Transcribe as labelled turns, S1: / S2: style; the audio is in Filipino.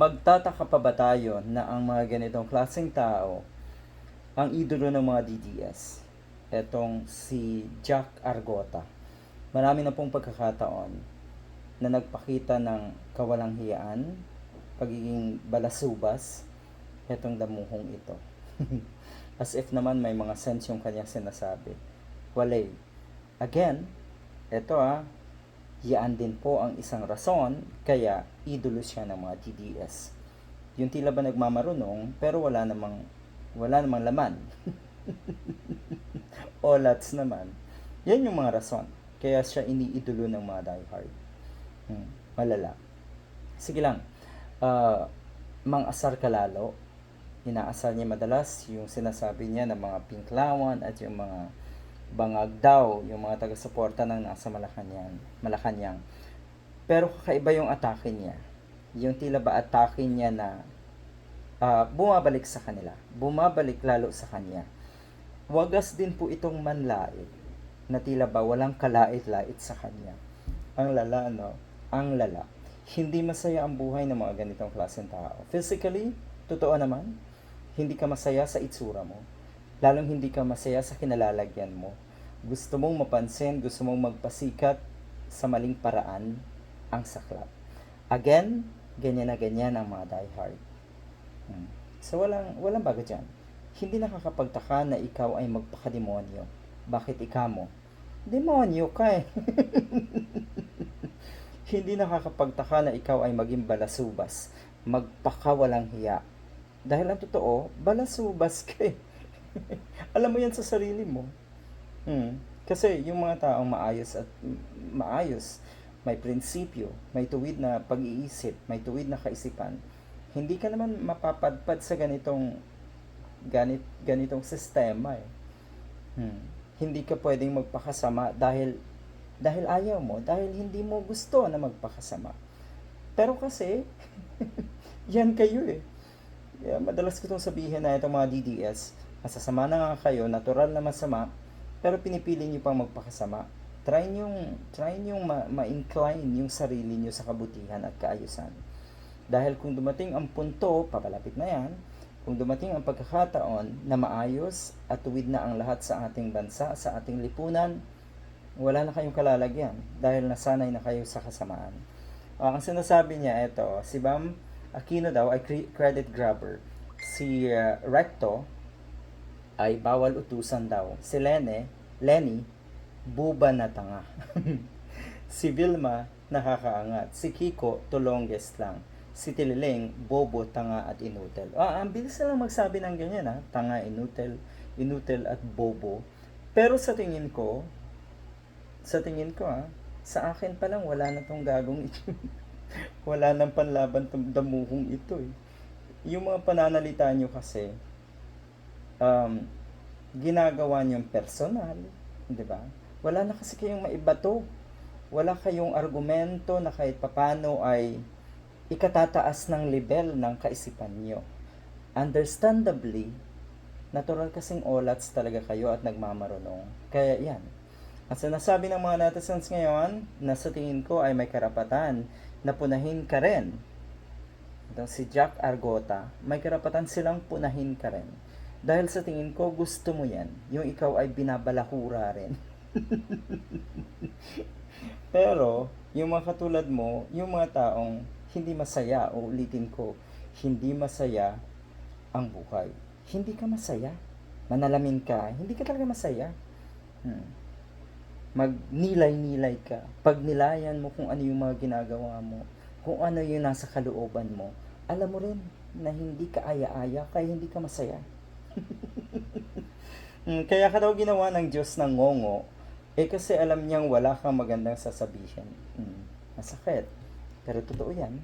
S1: Magtataka pa ba tayo na ang mga ganitong klaseng tao ang idolo ng mga DDS? Etong si Jack Argota. Marami na pong pagkakataon na nagpakita ng kawalang hiyaan, pagiging balasubas, etong damuhong ito. As if naman may mga sense yung kanyang sinasabi. Walay. Again, eto yan din po ang isang rason kaya idolo siya ng mga DDS. Yung tila ba nagmamarunong pero wala namang laman. Olats naman. Yan yung mga rason kaya siya iniidolo ng mga diehard. Malala. Sige lang. Mang-asar ka lalo. Inaasar niya madalas yung sinasabi niya ng mga pinklawan at yung mga bangag daw, yung mga taga-suporta ng nasa Malacanang. Pero kakaiba yung atake niya. Yung tila ba atake niya na bumabalik sa kanila. Bumabalik lalo sa kanya. Wagas din po itong manlait na tila ba walang kalait-lait sa kanya. Ang lala, no? Ang lala. Hindi masaya ang buhay ng mga ganitong klaseng tao. Physically, totoo naman, hindi ka masaya sa itsura mo. Lalong hindi ka masaya sa kinalalagyan mo. Gusto mong mapansin, gusto mong magpasikat sa maling paraan ang saklap. Again, ganyan na ganyan ang mga diehard. So walang bago dyan. Hindi nakakapagtaka na ikaw ay magpakademonyo. Bakit ikaw mo? Demonyo ka eh. Hindi nakakapagtaka na ikaw ay maging balasubas. Magpakawalang hiya. Dahil ang totoo, balasubas ka eh. Alam mo yan sa sarili mo. Kasi yung mga taong maayos, may prinsipyo, may tuwid na pag-iisip, may tuwid na kaisipan, hindi ka naman mapapadpad sa ganitong sistema eh. Hindi ka pwedeng magpakasama dahil ayaw mo, dahil hindi mo gusto na magpakasama. Pero kasi, yan kayo eh. Madalas ko itong sabihin na itong mga DDS, masasama na nga kayo, natural na masama, pero pinipili nyo pang magpakasama. Try nyo ma-incline yung sarili nyo sa kabutihan at kaayusan. Dahil kung dumating ang punto, papalapit na yan, kung dumating ang pagkakataon na maayos at tuwid na ang lahat sa ating bansa, sa ating lipunan, wala na kayong kalalagyan dahil nasanay na kayo sa kasamaan. Ang sinasabi niya, si Bam Aquino daw ay credit grabber. Si Recto ay bawal utusan daw. Si Lenny, buba na tanga. Si Vilma, nakakaangat. Si Kiko, tulongges lang. Si Tililing, bobo, tanga at inutil. Ang bilis na lang magsabi ng ganyan tanga, inutil at bobo. Pero sa tingin ko sa akin pa lang wala na tong gagong ito. Wala nang panlaban tong damuhong ito eh. Yung mga pananalita nyo kasi, ginagawa nyong personal, di ba? Wala na kasi kayong maibato. Wala kayong argumento na kahit papano ay ikatataas ng level ng kaisipan nyo. Understandably, natural kasing olats talaga kayo at nagmamarunong. Kaya yan. Ang sinasabi ng mga netizens ngayon, na sa tingin ko ay may karapatan na punahin ka rin. Ito, si Jack Argota, may karapatan silang punahin ka rin. Dahil sa tingin ko, gusto mo yan. Yung ikaw ay binabalahura rin. Pero, yung mga katulad mo, yung mga taong hindi masaya, uulitin ko, hindi masaya ang buhay. Hindi ka masaya. Manalamin ka, hindi ka talaga masaya. Magnilay-nilay ka. Pagnilayan mo kung ano yung mga ginagawa mo, kung ano yung nasa kalooban mo, alam mo rin na hindi ka aya-aya, kaya hindi ka masaya. Kaya ka daw ginawa ng Diyos ng ngongo, kasi alam niyang wala kang magandang sasabihin. Masakit. Pero totoo yan.